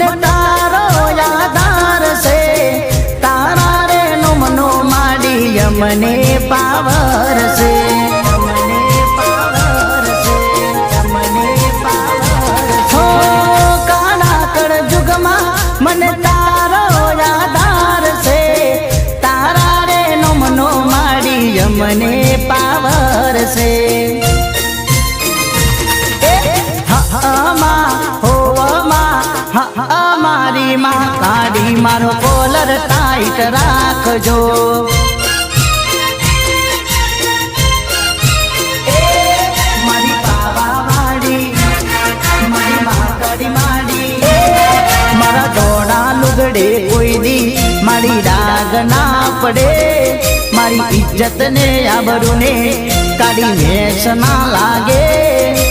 મને તારો આધાર છે તારા રે નોમનો માડી મને પાવર છે મને તારો આધાર છે તારા રે નોમનો માડી મને પાવર છે મારી માં કાઢી મારો કોલર ટાઈટ રાખજો મારી પાવા વાળી મારી માં કાઢી માડી મારા દોડા લુગડે કોઈ દી મારી ડાગ ના પડે મારી ઇજ્જત ને આબરૂ ને કાઢી વેચ ના લાગે